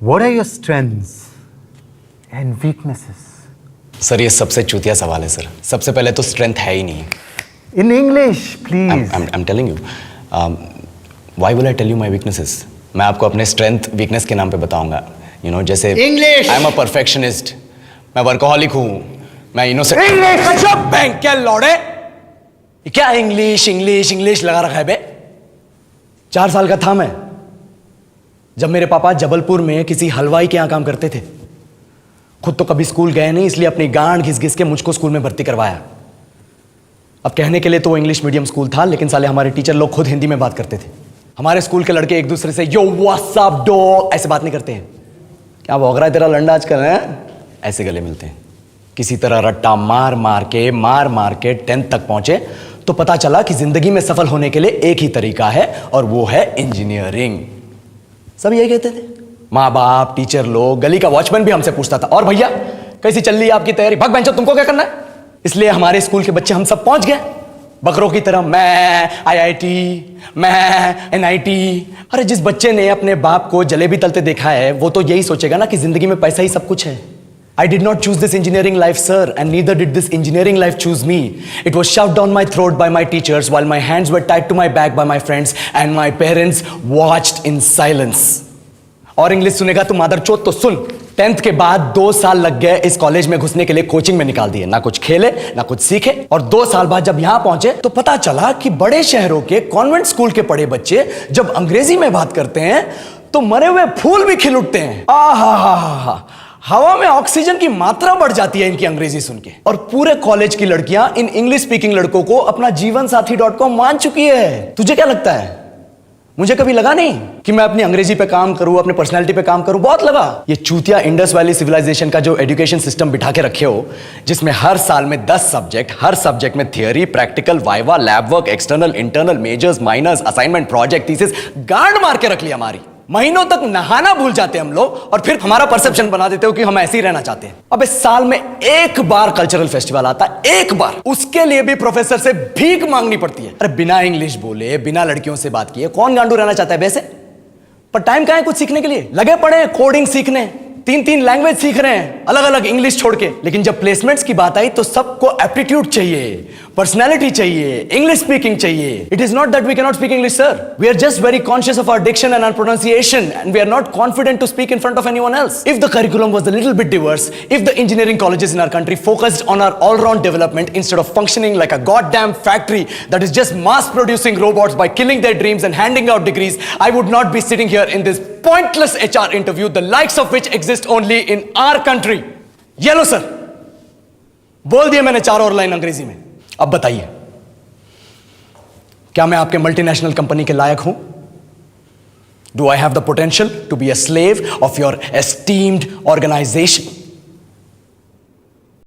What are your strengths and weaknesses? Sir ये सबसे चूतिया सवाल है सर। सबसे पहले तो स्ट्रेंथ है ही नहीं। In English, please. I'm telling you. Why will I tell you my weaknesses? मैं आपको अपने स्ट्रेंथ वीकनेस के नाम पे बताऊंगा। You know, जैसे English. I'm a perfectionist. मैं वर्कोहॉलिक हूँ। मैं इनोसेंट। English. बैंक क्या लौड़े? ये क्या इंग्लिश लगा रखा है बे? 4 साल का था मैं जब मेरे पापा जबलपुर में किसी हलवाई के यहाँ काम करते थे। खुद तो कभी स्कूल गए नहीं, इसलिए अपनी गांड घिस घिस के मुझको स्कूल में भर्ती करवाया। अब कहने के लिए तो वो इंग्लिश मीडियम स्कूल था, लेकिन साले हमारे टीचर लोग खुद हिंदी में बात करते थे। हमारे स्कूल के लड़के एक दूसरे से यो व्हाट्स अप डॉग ऐसे बात नहीं करते हैं। क्या भौंक रहा है तेरा लंडा आजकल है? ऐसे गले मिलते हैं। किसी तरह रट्टा मार मार के 10th तक पहुंचे तो पता चला कि जिंदगी में सफल होने के लिए एक ही तरीका है और वो है इंजीनियरिंग। सब यही कहते थे। माँ बाप, टीचर लोग, गली का वॉचमैन भी हमसे पूछता था, और भैया कैसी चल रही है आपकी तैयारी? भग बेंचो, तुमको क्या करना है? इसलिए हमारे स्कूल के बच्चे हम सब पहुंच गए बकरों की तरह। मैं IIT, मैं NIT। अरे जिस बच्चे ने अपने बाप को जलेबी तलते देखा है वो तो यही सोचेगा ना कि जिंदगी में पैसा ही सब कुछ है। I did not choose this engineering life, sir, and neither did this engineering life choose me. It was shoved down my throat by my teachers while my hands were tied to my back by my friends and my parents watched in silence. और English सुनेगा तू मादरचोद तो सुन। 10th के बाद 2 साल लग गए इस कॉलेज में घुसने के लिए, कोचिंग में निकाल दिए। ना कुछ खेले ना कुछ सीखे। और 2 साल बाद जब यहां पहुंचे तो पता चला कि बड़े शहरों के कॉन्वेंट स्कूल के पढ़े बच्चे जब अंग्रेजी में बात करते हैं तो मरे हुए फूल भी खिल उठते हैं। आहा, हवा में ऑक्सीजन की मात्रा बढ़ जाती है इनकी अंग्रेजी सुन के। और पूरे कॉलेज की लड़कियां इन इंग्लिश स्पीकिंग लड़कों को अपना जीवनसाथी.com मान चुकी है। तुझे क्या लगता है? मुझे कभी लगा नहीं कि मैं अपनी अंग्रेजी पे काम करूं, अपने पर्सनालिटी पे काम करूं। बहुत लगा। ये चूतिया इंडस वैली सिविलाइजेशन का जो एजुकेशन सिस्टम बिठा के रखे हो, जिसमें हर साल में 10 सब्जेक्ट, हर सब्जेक्ट में theory, practical, viva, lab work, external, internal, majors, minors, assignment, project, thesis, गांड मार के रख लिया हमारी। महीनों तक नहाना भूल जाते हम लोग और फिर हमारा परसेप्शन बना देते हो कि हम ऐसे ही रहना चाहते हैं। अब इस साल में एक बार कल्चरल फेस्टिवल आता है, एक बार, उसके लिए भी प्रोफेसर से भीख मांगनी पड़ती है। अरे बिना इंग्लिश बोले, बिना लड़कियों से बात किए कौन गांडू रहना चाहता है वैसे? पर टाइम कहां है कुछ सीखने के लिए? लगे पड़े हैं कोडिंग सीखने, 3 लैंग्वेज सीख रहे हैं अलग अलग इंग्लिश छोड़ के। लेकिन जब प्लेसमेंट्स की बात आई तो सबको एप्टीट्यूड चाहिए, पर्सनैलिटी चाहिए, इंग्लिश स्पीकिंग चाहिए। It is not that we can not speak English, sir. We are just very conscious of our diction and our pronunciation and we are not confident to speak in front of anyone else. If the curriculum was a little bit diverse, if the engineering colleges in our country focused on our all round development instead of functioning like a goddamn factory that is just mass producing robots by killing their dreams and handing out degrees, I would not be sitting here in this pointless HR interview, the likes of which exist only in our country. ये लो sir, बोल दिया मैंने 4 और line अंग्रेजी में। अब बताइए, क्या मैं आपके मल्टीनेशनल कंपनी के लायक हूं? Do I have the potential to be a slave of your esteemed organization?